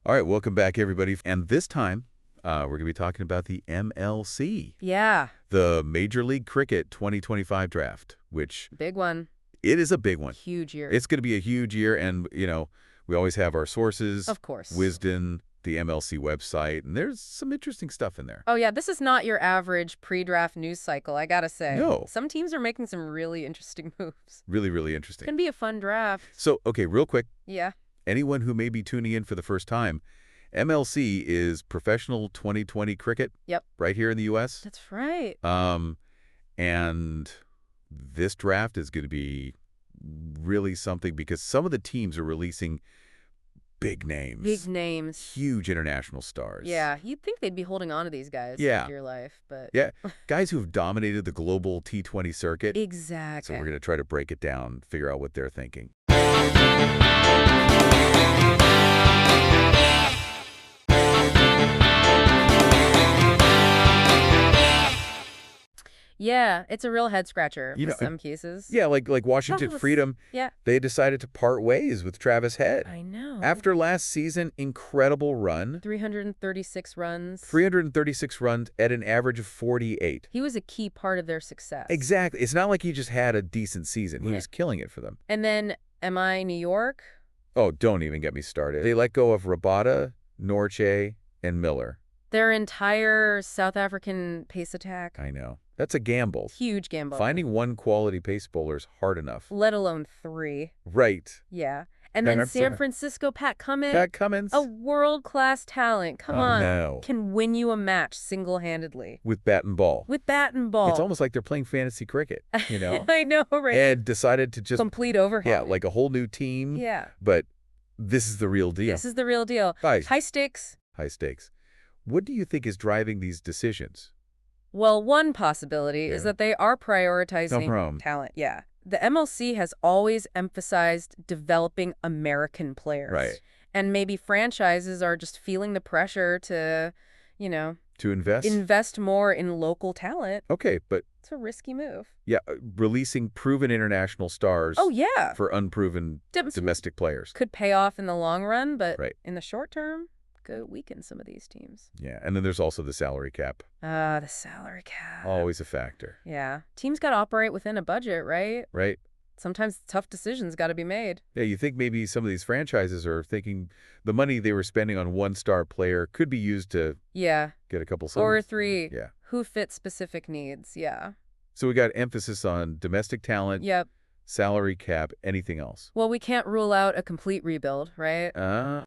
All right, welcome back, everybody. And this time, we're going to be talking about the MLC. Yeah. The Major League Cricket 2025 draft, which... Big one. It is a big one. Huge year. It's going to be a huge year, and, we always have our sources. Of course. Wisdom, the MLC website, and there's some interesting stuff in there. Oh, yeah, this is not your average pre-draft news cycle, I gotta say. No. Some teams are making some really interesting moves. Really, really interesting. Can be a fun draft. So, okay, real quick. Yeah. Anyone who may be tuning in for the first time, MLC is Professional 2020 Cricket. Yep. Right here in the U.S. That's right. And this draft is going to be really something because some of the teams are releasing big names. Big names. Huge international stars. Yeah, you'd think they'd be holding on to these guys Yeah. for your life, but... Yeah, guys who have dominated the global T20 circuit. Exactly. So we're going to try to break it down, figure out what they're thinking. Yeah, it's a real head-scratcher in some cases. Yeah, like Washington Freedom, yeah. They decided to part ways with Travis Head. I know. After last season, incredible run. 336 runs. 336 runs at an average of 48. He was a key part of their success. Exactly. It's not like he just had a decent season. He was killing it for them. And then, New York? Oh, don't even get me started. They let go of Rabada, Norche, and Miller. Their entire South African pace attack. I know. That's a gamble. Huge gamble. Finding one quality pace bowler is hard enough. Let alone three. Right. Yeah. And then San Francisco, Pat Cummins. Pat Cummins. A world-class talent. Come on. No. Can win you a match single-handedly. With bat and ball. With bat and ball. It's almost like they're playing fantasy cricket, I know, right? And decided to just... Complete overhaul. Yeah, like a whole new team. Yeah. But this is the real deal. This is the real deal. High stakes. High stakes. What do you think is driving these decisions? Well, one possibility is that they are prioritizing talent. Yeah. The MLC has always emphasized developing American players. Right. And maybe franchises are just feeling the pressure to, To invest? Invest more in local talent. Okay, but... It's a risky move. Yeah, releasing proven international stars. Oh, yeah. For unproven domestic players. Could pay off in the long run, but in the short term... could weaken some of these teams. Yeah, and then there's also the salary cap. The salary cap. Always a factor. Yeah. Teams got to operate within a budget, right? Right. Sometimes tough decisions got to be made. Yeah, you think maybe some of these franchises are thinking the money they were spending on one-star player could be used to get a couple... Or three. Yeah. Who fits specific needs, yeah. So we got emphasis on domestic talent. Yep. Salary cap, anything else? Well, we can't rule out a complete rebuild, right?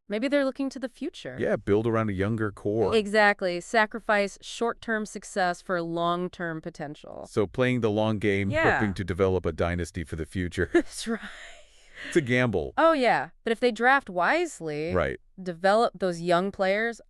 Maybe they're looking to the future. Yeah, build around a younger core. Exactly. Sacrifice short-term success for long-term potential. So playing the long game, hoping to develop a dynasty for the future. That's right. It's a gamble. Oh, yeah. But if they draft wisely, develop those young players,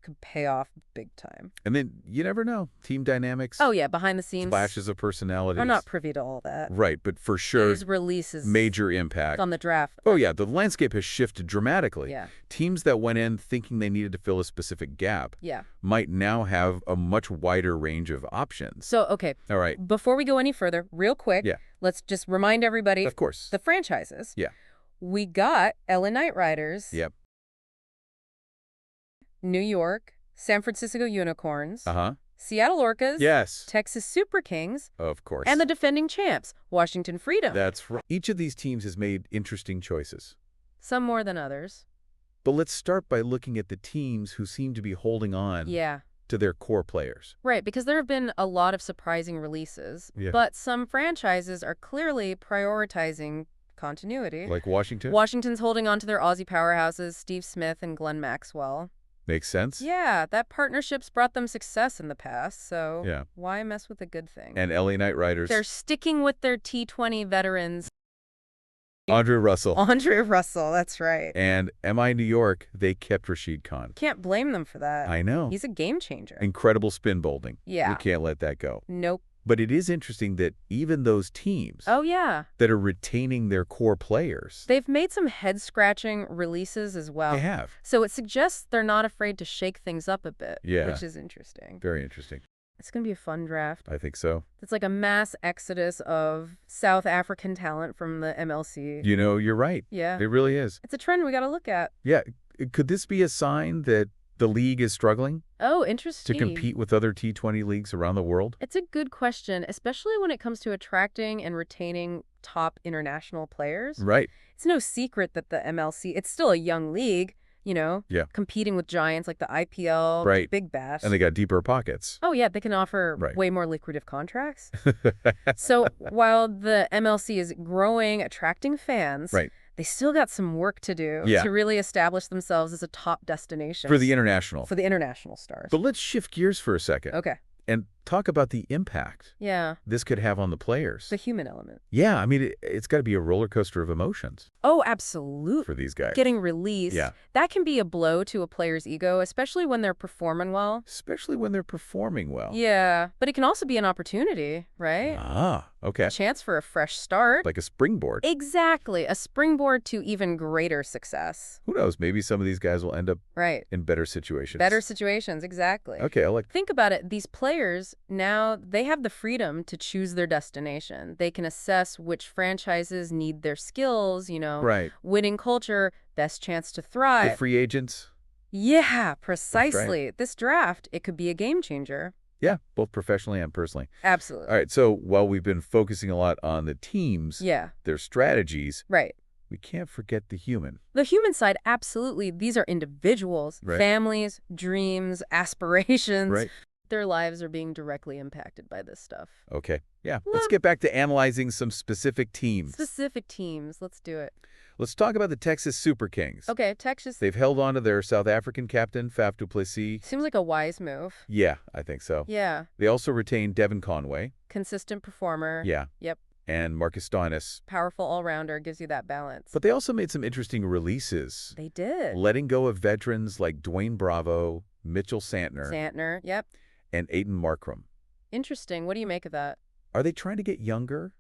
could pay off big time. And then you never know. Team dynamics. Oh, yeah, behind the scenes. Flashes of personalities. I'm not privy to all that. Right, but for sure. These releases. Major impact. On the draft. Oh, yeah, the landscape has shifted dramatically. Yeah. Teams that went in thinking they needed to fill a specific gap might now have a much wider range of options. So, okay. All right. Before we go any further, real quick, let's just remind everybody. Of course. The franchises. Yeah. We got LA Knight Riders. Yep. New York. San Francisco Unicorns. Uh-huh. Seattle Orcas. Yes. Texas Super Kings. Of course. And the defending champs, Washington Freedom. That's right. Each of these teams has made interesting choices. Some more than others. But let's start by looking at the teams who seem to be holding on to their core players. Right, because there have been a lot of surprising releases. Yeah. But some franchises are clearly prioritizing continuity. Like Washington? Washington's holding on to their Aussie powerhouses, Steve Smith and Glenn Maxwell. Makes sense. Yeah, that partnership's brought them success in the past, so why mess with a good thing? And LA Knight Riders. They're sticking with their T20 veterans. Andre Russell. Andre Russell, that's right. And MI New York, they kept Rashid Khan. Can't blame them for that. I know. He's a game changer. Incredible spin bowling. Yeah. We can't let that go. Nope. But it is interesting that even those teams that are retaining their core players. They've made some head-scratching releases as well. They have. So it suggests they're not afraid to shake things up a bit, Yeah. which is interesting. Very interesting. It's going to be a fun draft. I think so. It's like a mass exodus of South African talent from the MLC. You know, you're right. Yeah. It really is. It's a trend we got to look at. Yeah. Could this be a sign that the league is struggling Oh, to interesting. compete with other T20 leagues around the world? It's a good question, especially when it comes to attracting and retaining top international players. Right. It's no secret that the MLC, it's still a young league, Yeah. competing with giants like the IPL, the Right. Big Bash. And they got deeper pockets. Oh, yeah, they can offer Right. way more lucrative contracts. So while the MLC is growing, attracting fans, Right. they still got some work to do Yeah. to really establish themselves as a top destination For the international. for the international stars. But let's shift gears for a second Okay. and talk about the impact Yeah, this could have on the players. the human element. Yeah, I mean, it's got to be a roller coaster of emotions Oh, absolutely. for these guys. Getting released, Yeah. that can be a blow to a player's ego, especially when they're performing well. Especially when they're performing well. Yeah, but it can also be an opportunity, right? Ah, okay. A chance for a fresh start. Like a springboard. Exactly, a springboard to even greater success. Who knows? Maybe some of these guys will end up Right. in better situations. Better situations, exactly. Okay, I like. Think about it. These players, now they have the freedom to choose their destination. They can assess which franchises need their skills, Right. winning culture, best chance to The thrive. free agents. Yeah, precisely. This draft, it could be a game changer. Yeah, both professionally and personally. Absolutely. All right, so while we've been focusing a lot on the teams, Yeah, their strategies, right. we can't forget the human. The human side, absolutely. These are individuals, Right. families, dreams, aspirations. Right. Their lives are being directly impacted by this stuff. Okay. Yeah. Let's Well- get back to analyzing some specific teams. Specific teams. Let's do it. Let's talk about the Texas Super Kings. Okay, Texas They've held on to their South African captain, Faf du Plessis. seems like a wise move. Yeah, I think so. Yeah, They also retained Devin Conway. consistent performer. Yeah. Yep. And Marcus Stoinis. Powerful all-rounder, gives you that balance. But they also made some interesting releases, They did. letting go of veterans like Dwayne Bravo, Mitchell Santner, Santner, yep. and Aiden Markram. Interesting. What do you make of that? Are they trying to get younger?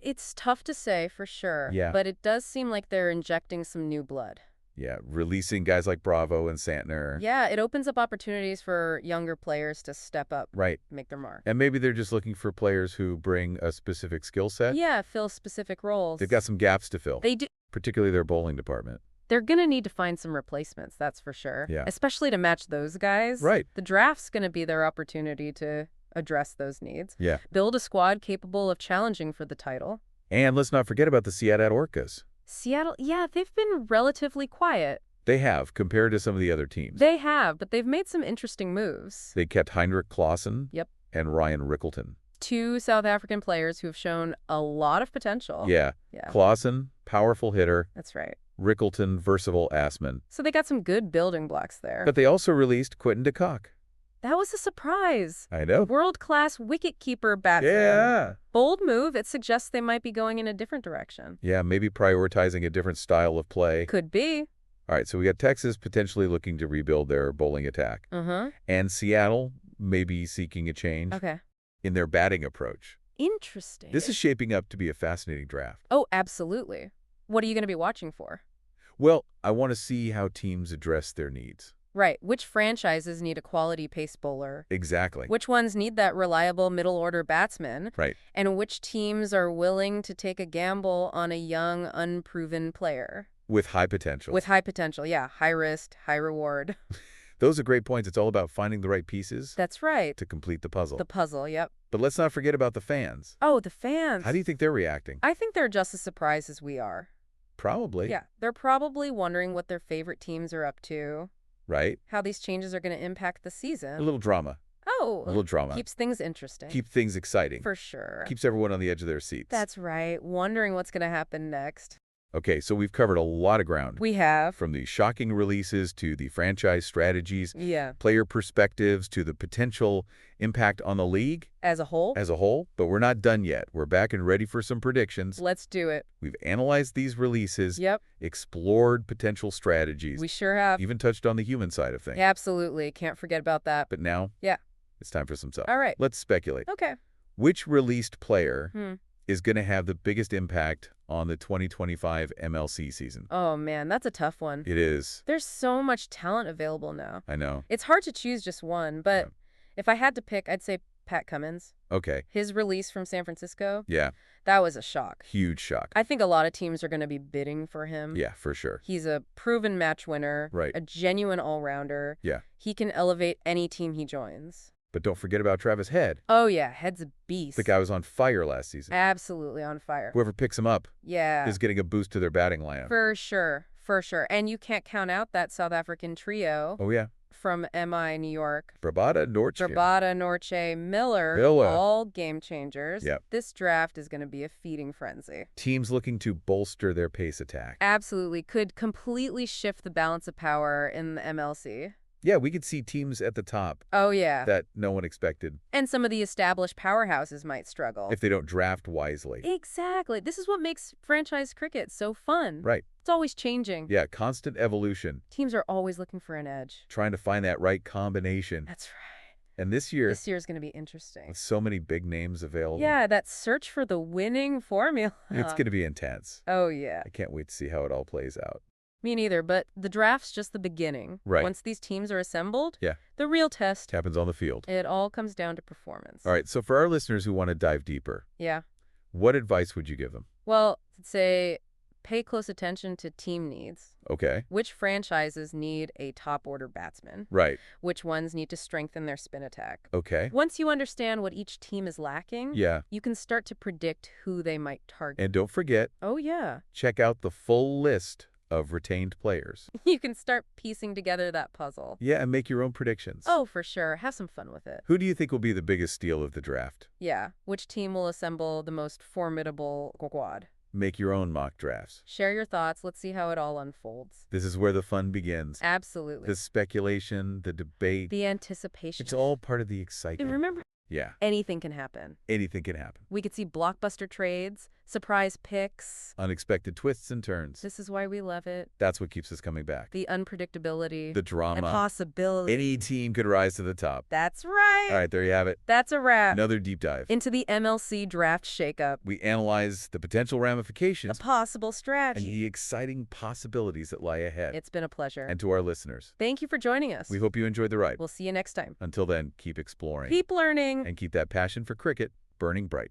It's tough to say for sure. Yeah. But it does seem like they're injecting some new blood. Yeah, releasing guys like Bravo and Santner. Yeah, it opens up opportunities for younger players to step up, Right. make their mark. And maybe they're just looking for players who bring a specific skill set. Yeah, fill specific roles. They've got some gaps to fill, They do. particularly their bowling department. They're going to need to find some replacements, that's for sure. Yeah. Especially to match those guys. Right. The draft's going to be their opportunity to address those needs. Yeah. Build a squad capable of challenging for the title. And let's not forget about the Seattle Orcas. Seattle, yeah, they've been relatively quiet. They have, compared to some of the other teams. They have, but they've made some interesting moves. They kept Heinrich Clausen Yep. and Ryan Rickleton. Two South African players who have shown a lot of potential. Yeah. Yeah, Clausen, powerful hitter. that's right. Rickleton, versatile assman. So they got some good building blocks there. But they also released Quentin de Kock. That was a surprise. I know. World-class wicketkeeper batsman. Yeah. Bold move. It suggests they might be going in a different direction. Yeah, maybe prioritizing a different style of play. Could be. All right, so we got Texas potentially looking to rebuild their bowling attack. Uh-huh. And Seattle maybe seeking a change Okay. in their batting approach. Interesting. This is shaping up to be a fascinating draft. Oh, absolutely. What are you going to be watching for? Well, I want to see how teams address their needs. Right. Which franchises need a quality pace bowler? Exactly. Which ones need that reliable middle-order batsman? Right. And which teams are willing to take a gamble on a young, unproven player? With high potential. With high potential, yeah. High risk, high reward. Those are great points. It's all about finding the right pieces That's right. to complete the puzzle. The puzzle, yep. But let's not forget about the fans. Oh, the fans. How do you think they're reacting? I think they're just as surprised as we are. Probably. Yeah. They're probably wondering what their favorite teams are up to, Right? how these changes are going to impact the season. A little drama. Oh. A little drama. Keeps things interesting. Keep things exciting. For sure. Keeps everyone on the edge of their seats. That's right. Wondering what's going to happen next. Okay, so we've covered a lot of ground. We have. From the shocking releases to the franchise strategies, Yeah. player perspectives to the potential impact on the league As a whole, as a whole. But we're not done yet. We're back and ready for some predictions. let's do it. We've analyzed these releases, Yep. explored potential strategies, We sure have. even touched on the human side of things. Absolutely. Can't forget about that. But now, Yeah. it's time for some stuff. All right. Let's speculate. Okay. Which released player Hmm. is going to have the biggest impact on the 2025 MLC season? Oh, man, that's a tough one. It is. There's so much talent available now. I know. It's hard to choose just one, but Yeah. if I had to pick, I'd say Pat Cummins. Okay. His release from San Francisco. Yeah. That was a shock. Huge shock. I think a lot of teams are going to be bidding for him. Yeah, for sure. He's a proven match winner. Right. A genuine all-rounder. Yeah. He can elevate any team he joins. But don't forget about Travis Head. Oh, yeah. Head's a beast. The guy was on fire last season. Absolutely on fire. Whoever picks him up is getting a boost to their batting lineup. For sure. For sure. And you can't count out that South African trio. Oh, yeah. From MI New York. Brabada, Norche, Miller, all game changers. Yep. This draft is going to be a feeding frenzy. Teams looking to bolster their pace attack. Absolutely. Could completely shift the balance of power in the MLC. Yeah, we could see teams at the top. Oh, yeah. That no one expected. And some of the established powerhouses might struggle. If they don't draft wisely. Exactly. This is what makes franchise cricket so fun. Right. It's always changing. Yeah, constant evolution. Teams are always looking for an edge. Trying to find that right combination. That's right. And this year is going to be interesting. With so many big names available. Yeah, that search for the winning formula. It's going to be intense. Oh, yeah. I can't wait to see how it all plays out. Me neither, but the draft's just the beginning. Right. Once these teams are assembled, yeah, the real test happens on the field. It all comes down to performance. All right, so for our listeners who want to dive deeper, what advice would you give them? Well, say pay close attention to team needs. Okay. Which franchises need a top-order batsman? Right. Which ones need to strengthen their spin attack? Okay. Once you understand what each team is lacking, you can start to predict who they might target. And don't forget, check out the full list of retained players. You can start piecing together that puzzle. Yeah, and make your own predictions. Oh, for sure. Have some fun with it. Who do you think will be the biggest steal of the draft? Yeah. Which team will assemble the most formidable squad? Make your own mock drafts. Share your thoughts. Let's see how it all unfolds. This is where the fun begins. Absolutely. The speculation, the debate. The anticipation. It's all part of the excitement. And remember, anything can happen. Anything can happen. We could see blockbuster trades, surprise picks. Unexpected twists and turns. This is why we love it. That's what keeps us coming back. The unpredictability. The drama. The possibility. Any team could rise to the top. That's right. All right, there you have it. That's a wrap. Another deep dive. Into the MLC draft shakeup. We analyze the potential ramifications. The possible strategy. And the exciting possibilities that lie ahead. It's been a pleasure. And to our listeners. Thank you for joining us. We hope you enjoyed the ride. We'll see you next time. Until then, keep exploring. Keep learning. And keep that passion for cricket burning bright.